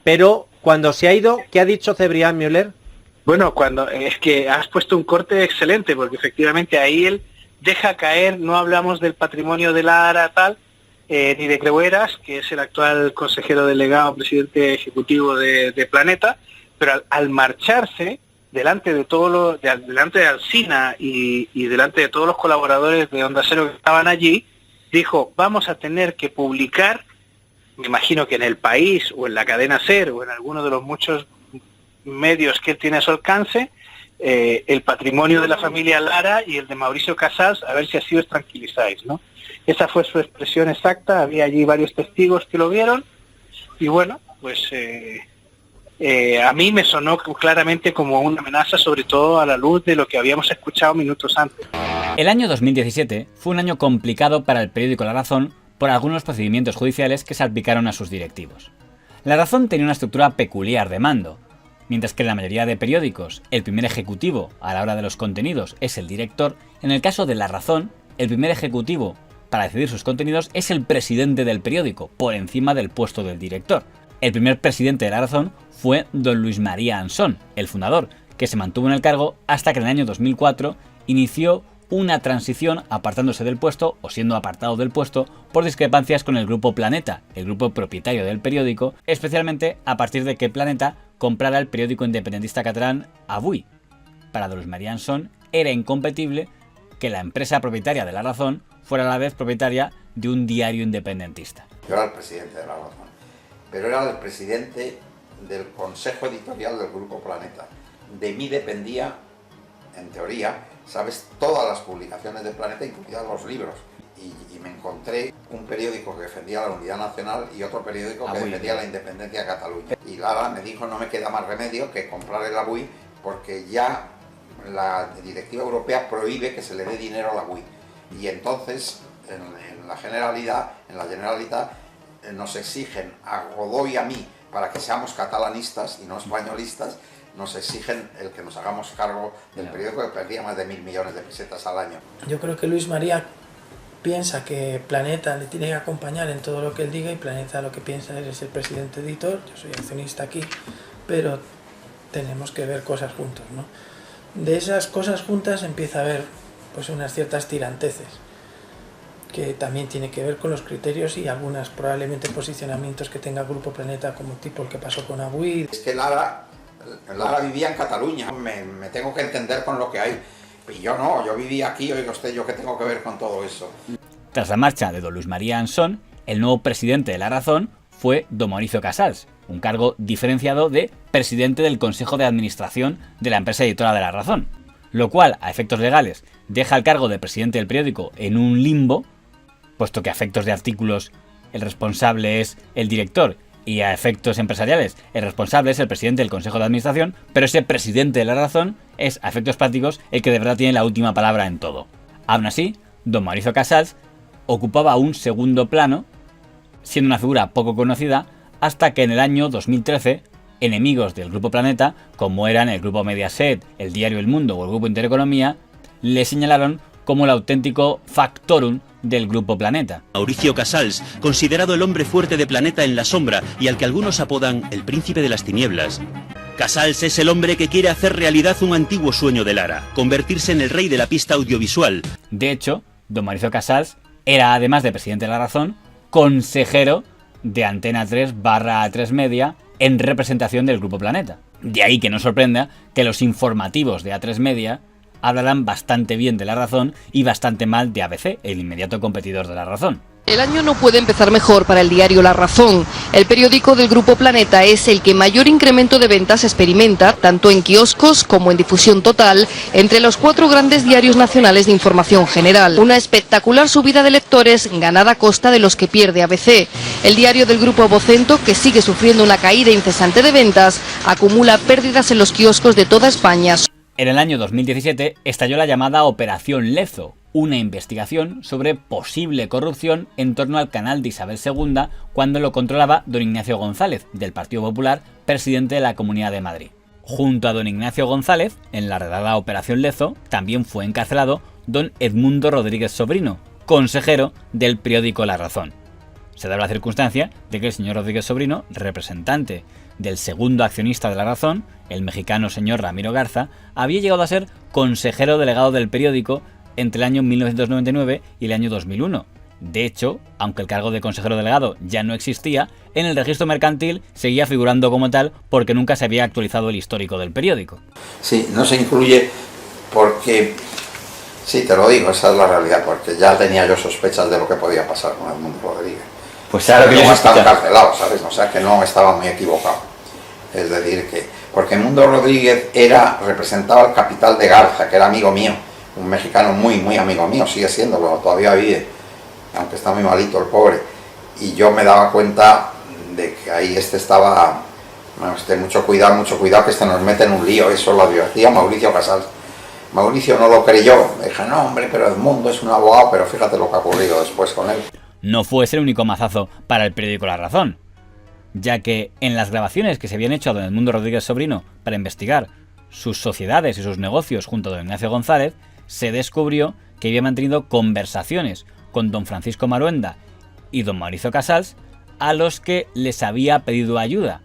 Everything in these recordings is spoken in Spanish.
Pero cuando se ha ido, ¿qué ha dicho Cebrián Müller? Bueno, es que has puesto un corte excelente, porque efectivamente ahí él deja caer, no hablamos del patrimonio de Lara tal, ni de Creueras, que es el actual consejero delegado, presidente ejecutivo de Planeta, pero al marcharse, delante de Alsina y delante de todos los colaboradores de Onda Cero que estaban allí, dijo, vamos a tener que publicar, me imagino que en El País o en la cadena SER o en alguno de los muchos medios que él tiene a su alcance, el patrimonio de la familia Lara y el de Mauricio Casals, a ver si así os tranquilizáis, ¿no? Esa fue su expresión exacta, había allí varios testigos que lo vieron, y bueno, pues a mí me sonó claramente como una amenaza, sobre todo a la luz de lo que habíamos escuchado minutos antes. El año 2017 fue un año complicado para el periódico La Razón por algunos procedimientos judiciales que salpicaron a sus directivos. La Razón tenía una estructura peculiar de mando. Mientras que en la mayoría de periódicos el primer ejecutivo a la hora de los contenidos es el director, en el caso de La Razón, el primer ejecutivo para decidir sus contenidos es el presidente del periódico, por encima del puesto del director. El primer presidente de La Razón fue don Luis María Ansón, el fundador, que se mantuvo en el cargo hasta que en el año 2004 inició una transición apartándose del puesto o siendo apartado del puesto por discrepancias con el grupo Planeta, el grupo propietario del periódico, especialmente a partir de que Planeta comprara el periódico independentista catalán Avui. Para don Luis María Ansón era incompatible que la empresa propietaria de La Razón fuera a la vez propietaria de un diario independentista. Yo era el presidente de La Razón, pero era el presidente del consejo editorial del grupo Planeta. De mí dependía, en teoría, sabes, todas las publicaciones de Planeta, incluidos los libros. Y me encontré un periódico que defendía la unidad nacional y otro periódico que defendía la independencia de Cataluña. Y Lara me dijo, no me queda más remedio que comprar el Avui, porque ya la directiva europea prohíbe que se le dé dinero al Avui. Y entonces, en la Generalitat, nos exigen a Godoy y a mí, para que seamos catalanistas y no españolistas, nos exigen el que nos hagamos cargo del periódico, que perdía más de 1.000 millones de pesetas al año. Yo creo que Luis María piensa que Planeta le tiene que acompañar en todo lo que él diga, y Planeta lo que piensa es el presidente editor, yo soy accionista aquí, pero tenemos que ver cosas juntos, ¿no? De esas cosas juntas empieza a haber pues unas ciertas tiranteces, que también tiene que ver con los criterios y algunas probablemente posicionamientos que tenga el Grupo Planeta, como tipo el que pasó con Avui. Es que Lara vivía en Cataluña, me tengo que entender con lo que hay. Y yo no, yo vivía aquí, oiga usted, ¿yo qué tengo que ver con todo eso? Tras la marcha de don Luis María Ansón, el nuevo presidente de La Razón fue don Mauricio Casals, un cargo diferenciado de presidente del Consejo de Administración de la empresa editora de La Razón, lo cual, a efectos legales, deja el cargo de presidente del periódico en un limbo, puesto que a efectos de artículos el responsable es el director y a efectos empresariales el responsable es el presidente del Consejo de Administración, pero ese presidente de La Razón es, a efectos prácticos, el que de verdad tiene la última palabra en todo. Aún así, don Mauricio Casals ocupaba un segundo plano, siendo una figura poco conocida, hasta que en el año 2013, enemigos del Grupo Planeta, como eran el Grupo Mediaset, el Diario El Mundo o el Grupo Intereconomía, le señalaron como el auténtico factorum del Grupo Planeta. Mauricio Casals, considerado el hombre fuerte de Planeta en la sombra y al que algunos apodan el príncipe de las tinieblas. Casals es el hombre que quiere hacer realidad un antiguo sueño de Lara, convertirse en el rey de la pista audiovisual. De hecho, don Mauricio Casals era, además de presidente de La Razón, consejero de Antena 3/A3 Media en representación del Grupo Planeta. De ahí que no sorprenda que los informativos de A3 Media hablarán bastante bien de La Razón y bastante mal de ABC, el inmediato competidor de La Razón. El año no puede empezar mejor para el diario La Razón. El periódico del Grupo Planeta es el que mayor incremento de ventas experimenta, tanto en kioscos como en difusión total, entre los 4 grandes diarios nacionales de información general. Una espectacular subida de lectores ganada a costa de los que pierde ABC. El diario del Grupo Vocento, que sigue sufriendo una caída incesante de ventas, acumula pérdidas en los kioscos de toda España. En el año 2017 estalló la llamada Operación Lezo, una investigación sobre posible corrupción en torno al canal de Isabel II cuando lo controlaba don Ignacio González, del Partido Popular, presidente de la Comunidad de Madrid. Junto a don Ignacio González, en la redada Operación Lezo, también fue encarcelado don Edmundo Rodríguez Sobrino, consejero del periódico La Razón. Se da la circunstancia de que el señor Rodríguez Sobrino, representante del segundo accionista de La Razón, el mexicano señor Ramiro Garza, había llegado a ser consejero delegado del periódico entre el año 1999 y el año 2001. De hecho, aunque el cargo de consejero delegado ya no existía, en el registro mercantil seguía figurando como tal porque nunca se había actualizado el histórico del periódico. Sí, no se incluye porque, sí, te lo digo, esa es la realidad, porque ya tenía yo sospechas de lo que podía pasar con Edmundo Rodríguez. Pues claro que no estaba encarcelado, ¿sabes? O sea que no estaba muy equivocado. Es decir, que porque Edmundo Rodríguez representaba el capital de Garza, que era amigo mío, un mexicano muy amigo mío, sigue siéndolo, todavía vive, aunque está muy malito el pobre. Y yo me daba cuenta de que ahí estaba, bueno, mucho cuidado, que nos mete en un lío. Eso lo advertía Mauricio Casals. Mauricio no lo creyó, dije, no hombre, pero Edmundo es un abogado, pero fíjate lo que ha ocurrido después con él. No fue ese el único mazazo para el periódico La Razón, ya que en las grabaciones que se habían hecho a don Edmundo Rodríguez Sobrino para investigar sus sociedades y sus negocios junto a don Ignacio González, se descubrió que había mantenido conversaciones con don Francisco Maruenda y don Mauricio Casals, a los que les había pedido ayuda,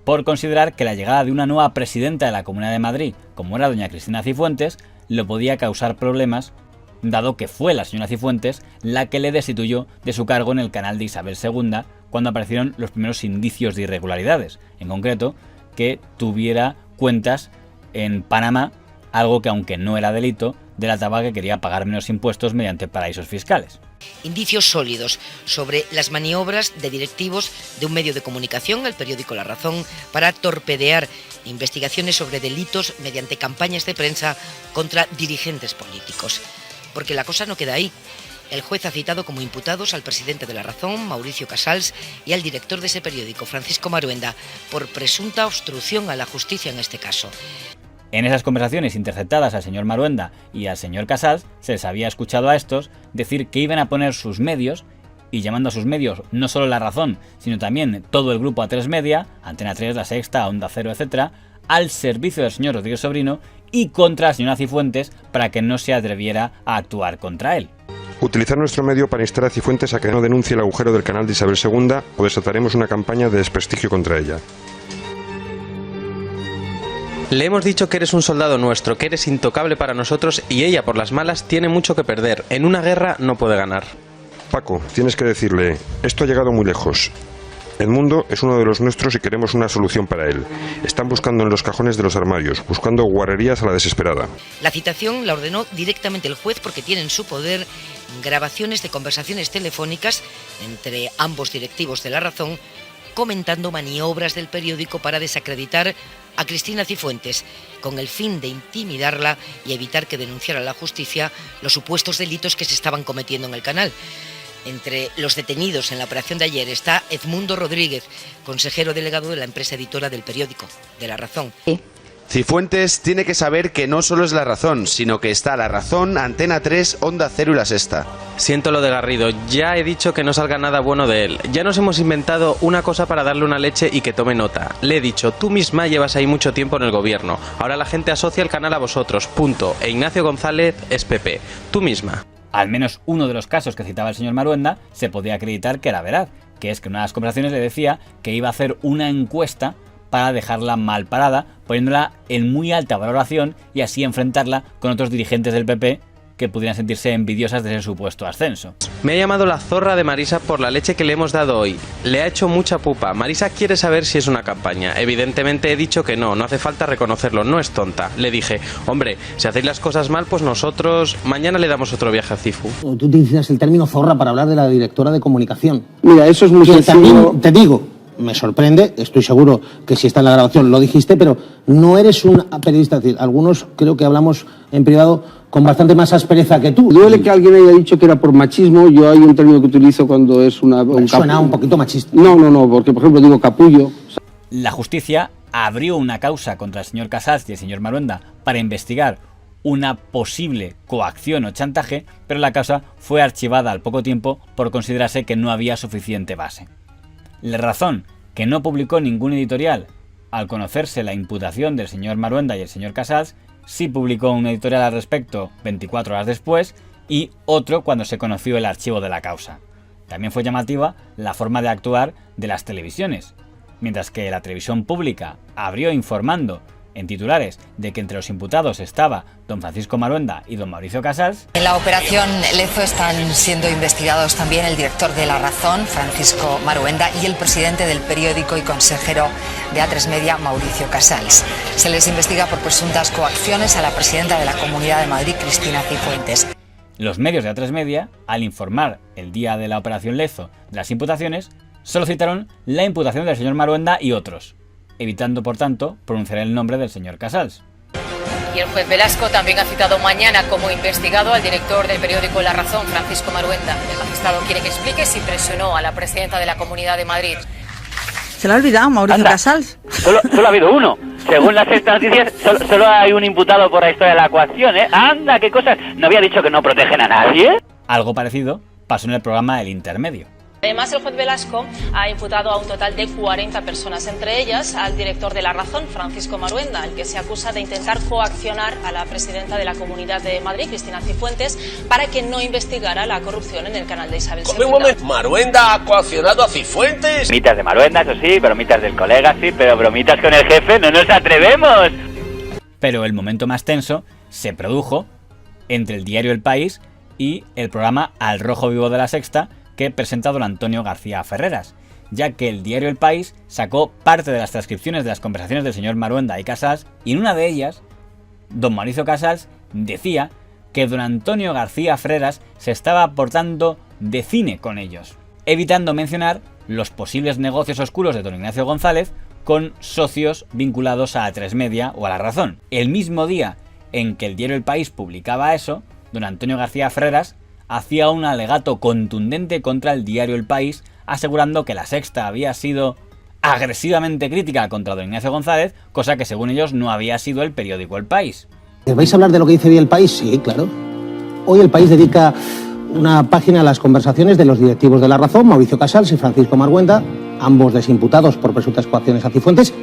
por considerar que la llegada de una nueva presidenta de la Comunidad de Madrid, como era doña Cristina Cifuentes, lo podía causar problemas, dado que fue la señora Cifuentes la que le destituyó de su cargo en el canal de Isabel II cuando aparecieron los primeros indicios de irregularidades, en concreto que tuviera cuentas en Panamá, algo que, aunque no era delito, delataba que quería pagar menos impuestos mediante paraísos fiscales. Indicios sólidos sobre las maniobras de directivos de un medio de comunicación, el periódico La Razón, para torpedear investigaciones sobre delitos mediante campañas de prensa contra dirigentes políticos. Porque la cosa no queda ahí. El juez ha citado como imputados al presidente de La Razón, Mauricio Casals, y al director de ese periódico, Francisco Maruenda, por presunta obstrucción a la justicia en este caso. En esas conversaciones interceptadas al señor Maruenda y al señor Casals, se les había escuchado a estos decir que iban a poner sus medios, y llamando a sus medios no solo La Razón, sino también todo el grupo A3 Media, Antena 3, La Sexta, Onda Cero, etc., al servicio del señor Rodríguez Sobrino y contra la señora Cifuentes para que no se atreviera a actuar contra él. Utilizar nuestro medio para instar a Cifuentes a que no denuncie el agujero del canal de Isabel II o desataremos una campaña de desprestigio contra ella. Le hemos dicho que eres un soldado nuestro, que eres intocable para nosotros y ella, por las malas, tiene mucho que perder. En una guerra no puede ganar. Paco, tienes que decirle, esto ha llegado muy lejos. Edmundo es uno de los nuestros y queremos una solución para él. Están buscando en los cajones de los armarios, buscando guarrerías a la desesperada. La citación la ordenó directamente el juez porque tiene en su poder grabaciones de conversaciones telefónicas entre ambos directivos de La Razón, comentando maniobras del periódico para desacreditar a Cristina Cifuentes, con el fin de intimidarla y evitar que denunciara a la justicia los supuestos delitos que se estaban cometiendo en el canal. Entre los detenidos en la operación de ayer está Edmundo Rodríguez, consejero delegado de la empresa editora del periódico, de La Razón. Cifuentes tiene que saber que no solo es La Razón, sino que está La Razón, Antena 3, Onda Cero y La Sexta. Siento lo de Garrido, ya he dicho que no salga nada bueno de él. Ya nos hemos inventado una cosa para darle una leche y que tome nota. Le he dicho, tú misma llevas ahí mucho tiempo en el gobierno. Ahora la gente asocia el canal a vosotros, punto. E Ignacio González es PP. Tú misma. Al menos uno de los casos que citaba el señor Maruenda se podía acreditar que era verdad, que es que en una de las conversaciones le decía que iba a hacer una encuesta para dejarla mal parada, poniéndola en muy alta valoración y así enfrentarla con otros dirigentes del PP que pudieran sentirse envidiosas de ese supuesto ascenso. Me ha llamado la zorra de Marisa por la leche que le hemos dado hoy. Le ha hecho mucha pupa. Marisa quiere saber si es una campaña. Evidentemente he dicho que no hace falta reconocerlo, no es tonta. Le dije, hombre, si hacéis las cosas mal, pues nosotros mañana le damos otro viaje a Cifu. Tú utilizas el término zorra para hablar de la directora de comunicación. Mira, eso es muy sencillo. También te digo, me sorprende, estoy seguro que si está en la grabación lo dijiste, pero no eres un periodista. Es decir, algunos creo que hablamos en privado con bastante más aspereza que tú. Duele que alguien haya dicho que era por machismo. Yo hay un término que utilizo cuando es suena un poquito machista. No, porque por ejemplo digo capullo. La justicia abrió una causa contra el señor Casals y el señor Maruenda para investigar una posible coacción o chantaje, pero la causa fue archivada al poco tiempo por considerarse que no había suficiente base. La Razón, que no publicó ningún editorial al conocerse la imputación del señor Maruenda y el señor Casals, sí publicó un editorial al respecto 24 horas después y otro cuando se conoció el archivo de la causa. También fue llamativa la forma de actuar de las televisiones. Mientras que la televisión pública abrió informando en titulares de que entre los imputados estaba don Francisco Maruenda y don Mauricio Casals. En la operación Lezo están siendo investigados también el director de La Razón, Francisco Maruenda, y el presidente del periódico y consejero de A3 Media, Mauricio Casals. Se les investiga por presuntas coacciones a la presidenta de la Comunidad de Madrid, Cristina Cifuentes. Los medios de A3 Media, al informar el día de la operación Lezo de las imputaciones, solo citaron la imputación del señor Maruenda y otros, evitando por tanto pronunciar el nombre del señor Casals. Y el juez Velasco también ha citado mañana como investigado al director del periódico La Razón, Francisco Maruenda. El magistrado quiere que explique si presionó a la presidenta de la Comunidad de Madrid. ¿Se le ha olvidado Mauricio Casals? Solo ha habido uno. Según las Sexta Noticias, solo hay un imputado por la historia de la coacción, ¿eh? Anda, qué cosas. ¿No había dicho que no protegen a nadie? Algo parecido pasó en el programa El Intermedio. Además, el juez Velasco ha imputado a un total de 40 personas, entre ellas al director de La Razón, Francisco Maruenda, al que se acusa de intentar coaccionar a la presidenta de la Comunidad de Madrid, Cristina Cifuentes, para que no investigara la corrupción en el canal de Isabel II. Un momento, ¿Maruenda ha coaccionado a Cifuentes? Bromitas de Maruenda, eso sí, bromitas del colega, sí, pero bromitas con el jefe no nos atrevemos. Pero el momento más tenso se produjo entre el diario El País y el programa Al Rojo Vivo de la Sexta, que presenta don Antonio García Ferreras, ya que el diario El País sacó parte de las transcripciones de las conversaciones del señor Maruenda y Casals, y en una de ellas, don Mauricio Casals decía que don Antonio García Ferreras se estaba portando de cine con ellos, evitando mencionar los posibles negocios oscuros de don Ignacio González con socios vinculados a A3 Media o a La Razón. El mismo día en que el diario El País publicaba eso, don Antonio García Ferreras hacía un alegato contundente contra el diario El País, asegurando que La Sexta había sido agresivamente crítica contra don Ignacio González, cosa que según ellos no había sido el periódico El País. ¿Vais a hablar de lo que dice hoy El País? Sí, claro. Hoy El País dedica una página a las conversaciones de los directivos de La Razón, Mauricio Casals y Francisco Maruenda, ambos desimputados por presuntas coacciones a Cifuentes.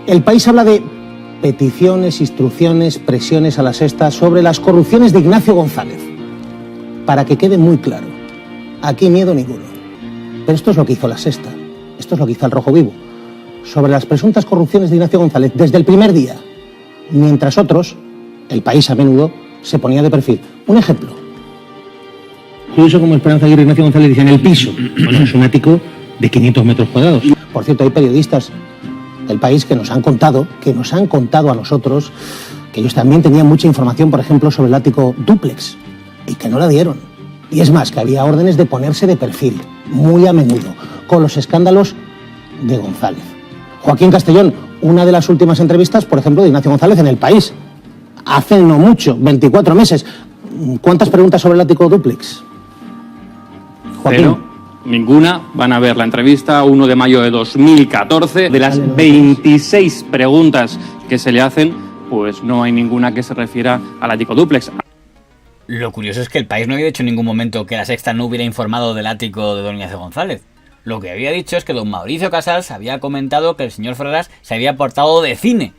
El País habla de peticiones, instrucciones, presiones a La Sexta sobre las corrupciones de Ignacio González. Para que quede muy claro, aquí miedo ninguno. Pero esto es lo que hizo La Sexta, esto es lo que hizo Al Rojo Vivo, sobre las presuntas corrupciones de Ignacio González desde el primer día, mientras otros, El País a menudo, se ponía de perfil. Un ejemplo. Curioso como Esperanza Aguirre y Ignacio González dicen el piso. Bueno, es un ático de 500 metros cuadrados. Por cierto, hay periodistas del País que nos han contado a nosotros que ellos también tenían mucha información, por ejemplo, sobre el ático dúplex, y que no la dieron. Y es más, que había órdenes de ponerse de perfil, muy a menudo, con los escándalos de González. Joaquín Castellón, una de las últimas entrevistas, por ejemplo, de Ignacio González en El País. Hace no mucho, 24 meses. ¿Cuántas preguntas sobre el ático dúplex? Joaquín. Pero ninguna. Van a ver la entrevista 1 de mayo de 2014. De las 26 preguntas que se le hacen, pues no hay ninguna que se refiera al ático dúplex. Lo curioso es que El País no había dicho en ningún momento que La Sexta no hubiera informado del ático de don Ignacio González. Lo que había dicho es que don Mauricio Casals había comentado que el señor Ferreras se había portado de cine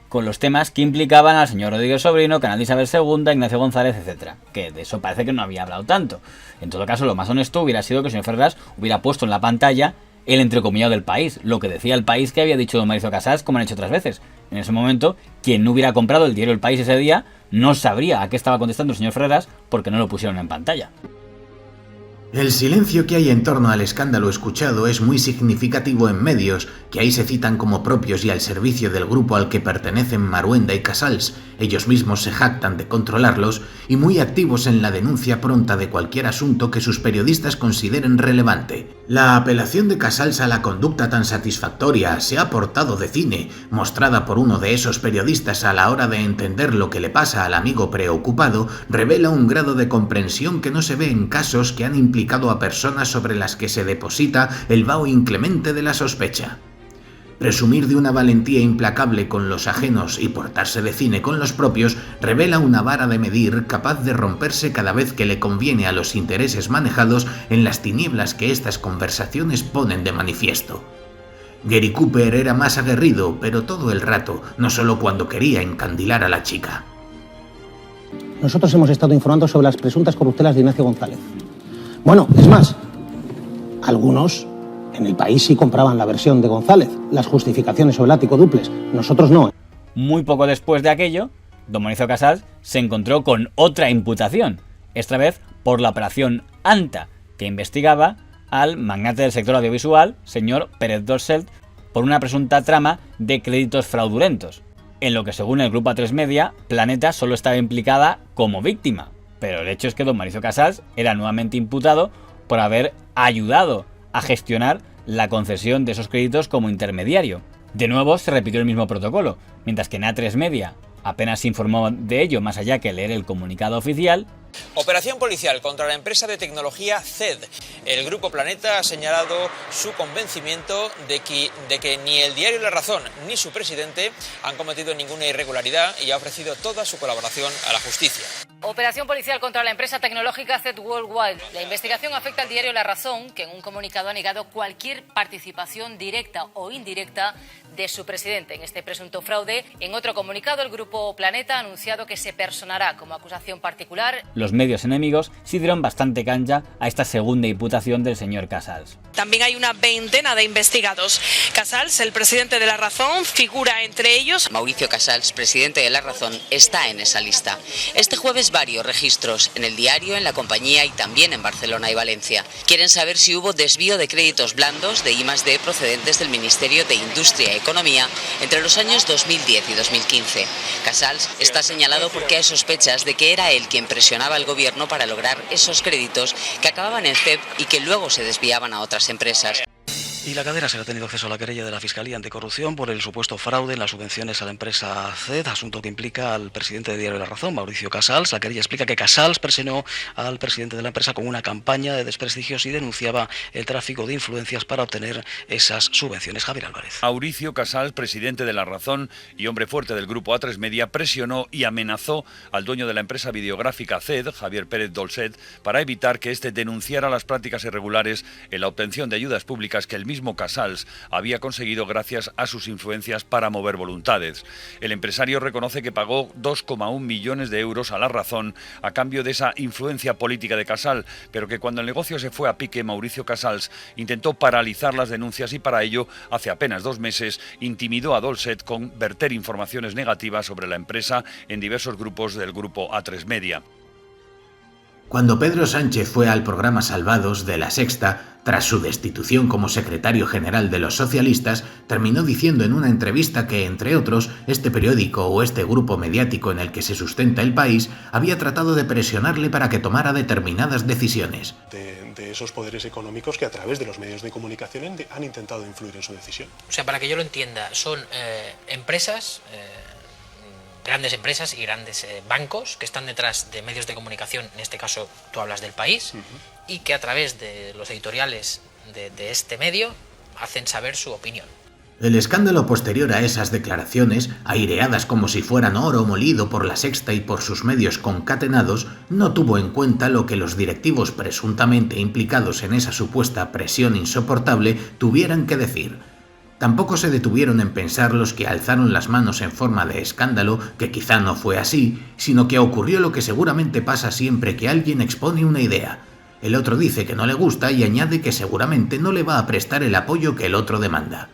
con los temas que implicaban al señor Rodríguez Sobrino, Canal de Isabel II, Ignacio González, etc. Que de eso parece que no había hablado tanto. En todo caso, lo más honesto hubiera sido que el señor Ferreras hubiera puesto en la pantalla el entrecomillado del País, lo que decía El País que había dicho don Mauricio Casals, como han hecho otras veces. En ese momento, quien no hubiera comprado el diario El País ese día no sabría a qué estaba contestando el señor Ferreras porque no lo pusieron en pantalla. El silencio que hay en torno al escándalo escuchado es muy significativo en medios, que ahí se citan como propios y al servicio del grupo al que pertenecen Maruenda y Casals. Ellos mismos se jactan de controlarlos y muy activos en la denuncia pronta de cualquier asunto que sus periodistas consideren relevante. La apelación de Casals a la conducta tan satisfactoria, se ha portado de cine, mostrada por uno de esos periodistas a la hora de entender lo que le pasa al amigo preocupado, revela un grado de comprensión que no se ve en casos que han implicado a personas sobre las que se deposita el vaho inclemente de la sospecha. Presumir de una valentía implacable con los ajenos y portarse de cine con los propios revela una vara de medir capaz de romperse cada vez que le conviene a los intereses manejados en las tinieblas que estas conversaciones ponen de manifiesto. Gary Cooper era más aguerrido, pero todo el rato, no solo cuando quería encandilar a la chica. Nosotros hemos estado informando sobre las presuntas corruptelas de Ignacio González. Bueno, es más, algunos En El País sí compraban la versión de González, las justificaciones sobre el ático dúplex. Nosotros no. Muy poco después de aquello, don Mauricio Casals se encontró con otra imputación, esta vez por la operación ANTA, que investigaba al magnate del sector audiovisual, señor Pérez Dolcet, por una presunta trama de créditos fraudulentos, en lo que según el grupo A3 Media, Planeta solo estaba implicada como víctima. Pero el hecho es que don Mauricio Casals era nuevamente imputado por haber ayudado a gestionar la concesión de esos créditos como intermediario. De nuevo se repitió el mismo protocolo, mientras que en A3 Media apenas se informó de ello más allá que leer el comunicado oficial. Operación policial contra la empresa de tecnología CED. El Grupo Planeta ha señalado su convencimiento de que ni el diario La Razón ni su presidente han cometido ninguna irregularidad y ha ofrecido toda su colaboración a la justicia. Operación policial contra la empresa tecnológica CED Worldwide. La investigación afecta al diario La Razón, que en un comunicado ha negado cualquier participación directa o indirecta de su presidente en este presunto fraude. En otro comunicado, el Grupo Planeta ha anunciado que se personará como acusación particular. Los medios enemigos sí dieron bastante cancha a esta segunda imputación del señor Casals. También hay una veintena de investigados. Casals, el presidente de La Razón, figura entre ellos. Mauricio Casals, presidente de La Razón, está en esa lista. Este jueves varios registros en el diario, en la compañía y también en Barcelona y Valencia. Quieren saber si hubo desvío de créditos blandos de I+D procedentes del Ministerio de Industria y Economía entre los años 2010 y 2015. Casals está señalado porque hay sospechas de que era él quien presionaba al gobierno para lograr esos créditos que acababan en CEP y que luego se desviaban a otras empresas. Y la cadena se ha tenido acceso a la querella de la Fiscalía Anticorrupción por el supuesto fraude en las subvenciones a la empresa CED, asunto que implica al presidente de Diario La Razón, Mauricio Casals. La querella explica que Casals presionó al presidente de la empresa con una campaña de desprestigios y denunciaba el tráfico de influencias para obtener esas subvenciones. Javier Álvarez. Mauricio Casals, presidente de La Razón y hombre fuerte del grupo A3 Media, presionó y amenazó al dueño de la empresa videográfica CED, Javier Pérez Dolcet, para evitar que éste denunciara las prácticas irregulares en la obtención de ayudas públicas que el mismo Casals había conseguido gracias a sus influencias para mover voluntades. El empresario reconoce que pagó 2,1 millones de euros a La Razón a cambio de esa influencia política de Casals, pero que cuando el negocio se fue a pique, Mauricio Casals intentó paralizar las denuncias y para ello, hace apenas 2 meses, intimidó a Dolcet con verter informaciones negativas sobre la empresa en diversos grupos del grupo A3 Media. Cuando Pedro Sánchez fue al programa Salvados de La Sexta, tras su destitución como secretario general de los socialistas, terminó diciendo en una entrevista que, entre otros, este periódico o este grupo mediático en el que se sustenta El País había tratado de presionarle para que tomara determinadas decisiones. De esos poderes económicos que a través de los medios de comunicación han intentado influir en su decisión. O sea, para que yo lo entienda, son empresas... grandes empresas y grandes bancos que están detrás de medios de comunicación, en este caso tú hablas del País, y que a través de los editoriales de este medio hacen saber su opinión. El escándalo posterior a esas declaraciones, aireadas como si fueran oro molido por La Sexta y por sus medios concatenados, no tuvo en cuenta lo que los directivos presuntamente implicados en esa supuesta presión insoportable tuvieran que decir. Tampoco se detuvieron en pensar los que alzaron las manos en forma de escándalo, que quizá no fue así, sino que ocurrió lo que seguramente pasa siempre que alguien expone una idea. El otro dice que no le gusta y añade que seguramente no le va a prestar el apoyo que el otro demanda.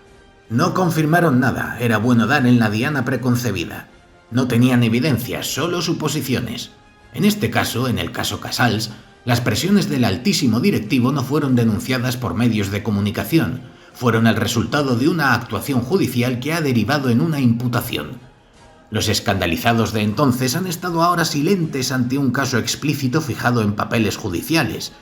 No confirmaron nada, era bueno dar en la diana preconcebida. No tenían evidencias, solo suposiciones. En este caso, en el caso Casals, las presiones del altísimo directivo no fueron denunciadas por medios de comunicación, fueron el resultado de una actuación judicial que ha derivado en una imputación. Los escandalizados de entonces han estado ahora silentes ante un caso explícito fijado en papeles judiciales.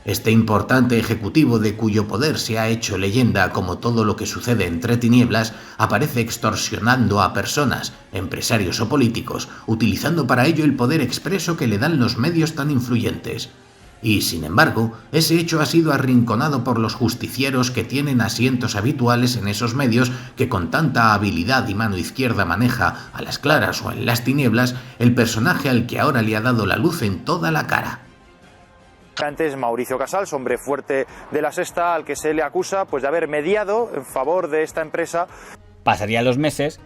Este importante ejecutivo, de cuyo poder se ha hecho leyenda como todo lo que sucede entre tinieblas, aparece extorsionando a personas, empresarios o políticos, utilizando para ello el poder expreso que le dan los medios tan influyentes. Y, sin embargo, ese hecho ha sido arrinconado por los justicieros que tienen asientos habituales en esos medios que con tanta habilidad y mano izquierda maneja, a las claras o en las tinieblas, el personaje al que ahora le ha dado la luz en toda la cara. Antes Mauricio Casals, hombre fuerte de La Sexta, al que se le acusa de haber mediado en favor de esta empresa. Pasarían los meses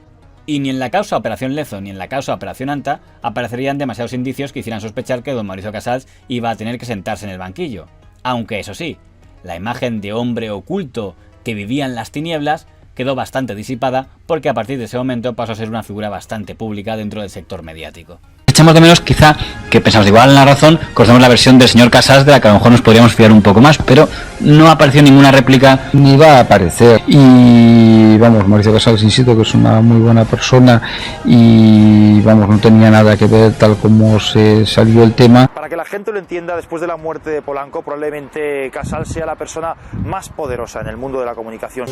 y ni en la causa Operación Lezo ni en la causa Operación Anta aparecerían demasiados indicios que hicieran sospechar que don Mauricio Casals iba a tener que sentarse en el banquillo. Aunque eso sí, La imagen de hombre oculto que vivía en las tinieblas quedó bastante disipada porque a partir de ese momento pasó a ser una figura bastante pública dentro del sector mediático. Echamos de menos quizá que pensamos igual en La Razón, conocemos la versión del señor Casals de la que a lo mejor nos podríamos fiar un poco más, pero no apareció ninguna réplica. Ni va a aparecer. Y vamos, Mauricio Casals, insisto que es una muy buena persona y vamos, no tenía nada que ver tal como se salió el tema. Para que la gente lo entienda, después de la muerte de Polanco, probablemente Casals sea la persona más poderosa en el mundo de la comunicación.